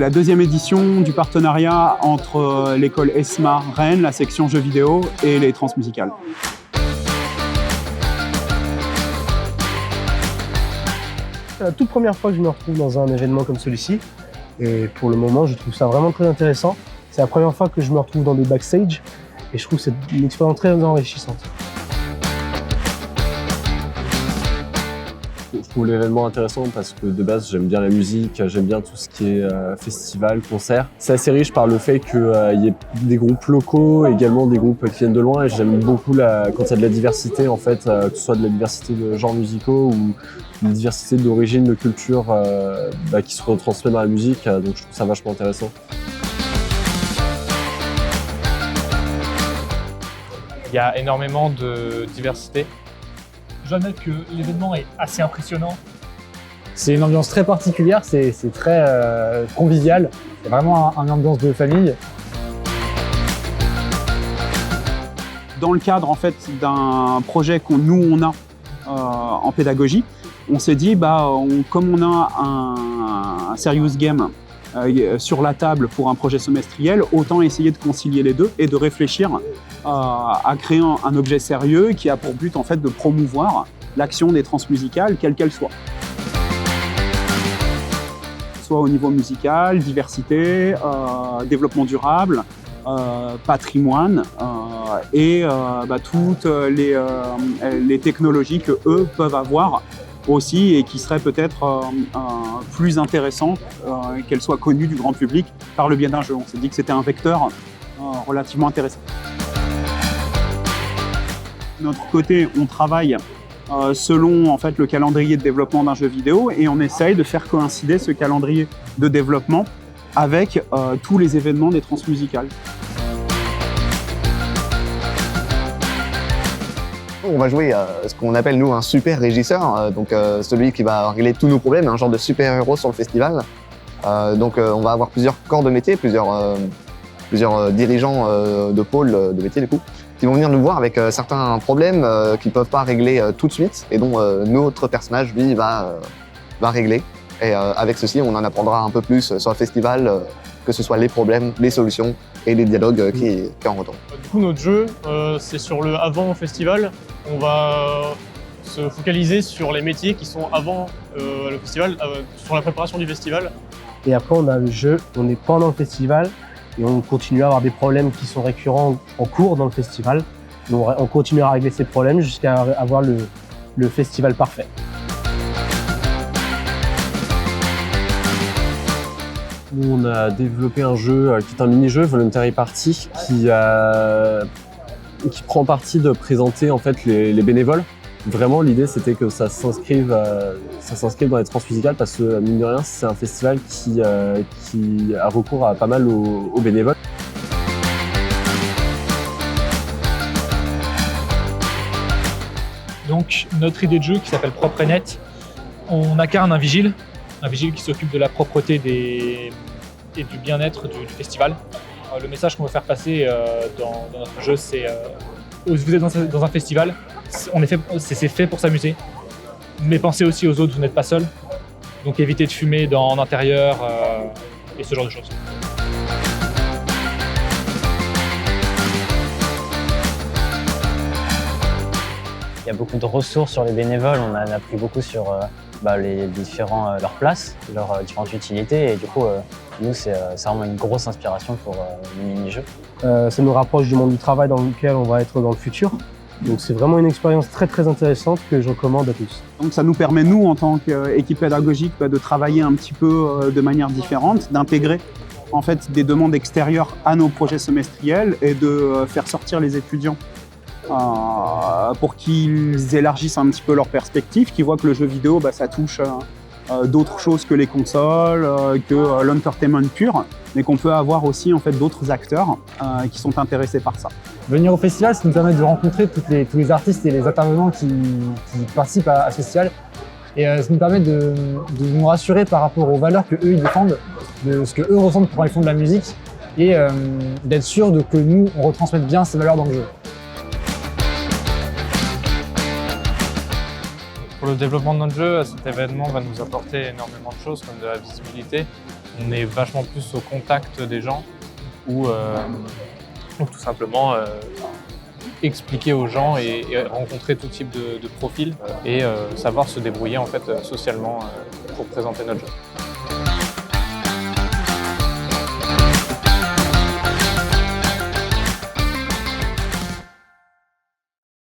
c'est la deuxième édition du partenariat entre l'école ESMA Rennes, la section jeux vidéo et les transmusicales. C'est la toute première fois que je me retrouve dans un événement comme celui-ci. Et pour le moment, je trouve ça vraiment très intéressant. C'est la première fois que je me retrouve dans des backstage et je trouve que c'est une expérience très enrichissante. Je trouve l'événement intéressant parce que de base j'aime bien la musique, j'aime bien tout ce qui est festival, concert. C'est assez riche par le fait qu'il y ait des groupes locaux, également des groupes qui viennent de loin, et j'aime beaucoup quand il y a de la diversité en fait, que ce soit de la diversité de genres musicaux ou une diversité d'origine, de culture qui se retransmet dans la musique, donc je trouve ça vachement intéressant. Il y a énormément de diversité. Je dois admettre que l'événement est assez impressionnant. C'est une ambiance très particulière, c'est très convivial. C'est vraiment une ambiance de famille. Dans le cadre en fait, d'un projet qu'on a en pédagogie, on s'est dit, comme on a un serious game sur la table pour un projet semestriel, autant essayer de concilier les deux et de réfléchir à créer un objet sérieux qui a pour but en fait de promouvoir l'action des transmusicales, quelle qu'elle soit. Soit au niveau musical, diversité, développement durable, patrimoine et toutes les technologies que eux peuvent avoir aussi et qui seraient peut-être plus intéressantes qu'elles soient connues du grand public par le biais d'un jeu. On s'est dit que c'était un vecteur relativement intéressant. De notre côté, on travaille selon en fait, le calendrier de développement d'un jeu vidéo et on essaye de faire coïncider ce calendrier de développement avec tous les événements des transmusicales. On va jouer ce qu'on appelle nous un super régisseur, donc celui qui va régler tous nos problèmes, un genre de super-héros sur le festival. On va avoir plusieurs corps de métier, plusieurs dirigeants de pôle de métier du coup, qui vont venir nous voir avec certains problèmes qu'ils ne peuvent pas régler tout de suite et dont notre personnage, lui, va régler. Et avec ceci, on en apprendra un peu plus sur le festival, que ce soit les problèmes, les solutions et les dialogues qui en retournent. Du coup, notre jeu, c'est sur le avant festival. On va se focaliser sur les métiers qui sont avant le festival, sur la préparation du festival. Et après, on a le jeu, on est pendant le festival et on continue à avoir des problèmes qui sont récurrents en cours dans le festival. Donc, on continuera à régler ces problèmes jusqu'à avoir le festival parfait. Nous, on a développé un jeu qui est un mini-jeu, Voluntary Party, qui prend parti de présenter en fait les bénévoles. Vraiment, l'idée c'était que ça s'inscrive dans les transmusicales parce que, mine de rien, c'est un festival qui a recours à pas mal aux bénévoles. Donc, notre idée de jeu qui s'appelle Propre et Net, on incarne un vigile qui s'occupe de la propreté et du bien-être du festival. Le message qu'on veut faire passer dans notre jeu, c'est vous êtes dans un festival, c'est fait pour s'amuser, mais pensez aussi aux autres, vous n'êtes pas seul. Donc évitez de fumer en intérieur et ce genre de choses. Il y a beaucoup de ressources sur les bénévoles, on a appris beaucoup sur les différents, leurs places, leurs différentes utilités et du coup nous c'est vraiment une grosse inspiration pour le mini-jeu. Ça nous rapproche du monde du travail dans lequel on va être dans le futur. Donc c'est vraiment une expérience très très intéressante que je recommande à tous. Donc ça nous permet, nous, en tant qu'équipe pédagogique, de travailler un petit peu de manière différente, d'intégrer en fait des demandes extérieures à nos projets semestriels et de faire sortir les étudiants pour qu'ils élargissent un petit peu leurs perspectives, qu'ils voient que le jeu vidéo, ça touche d'autres choses que les consoles, que l'entertainment pur, mais qu'on peut avoir aussi en fait d'autres acteurs qui sont intéressés par ça. Venir au festival, ça nous permet de rencontrer tous les artistes et les intervenants qui participent à ce festival. Et ça nous permet de nous rassurer par rapport aux valeurs qu'eux ils défendent, de ce qu'eux ressentent quand ils font de la musique, et d'être sûr que nous, on retransmette bien ces valeurs dans le jeu. Pour le développement de notre jeu, cet événement va nous apporter énormément de choses comme de la visibilité. On est vachement plus au contact des gens ou tout simplement expliquer aux gens et rencontrer tout type de profil et savoir se débrouiller en fait socialement pour présenter notre jeu.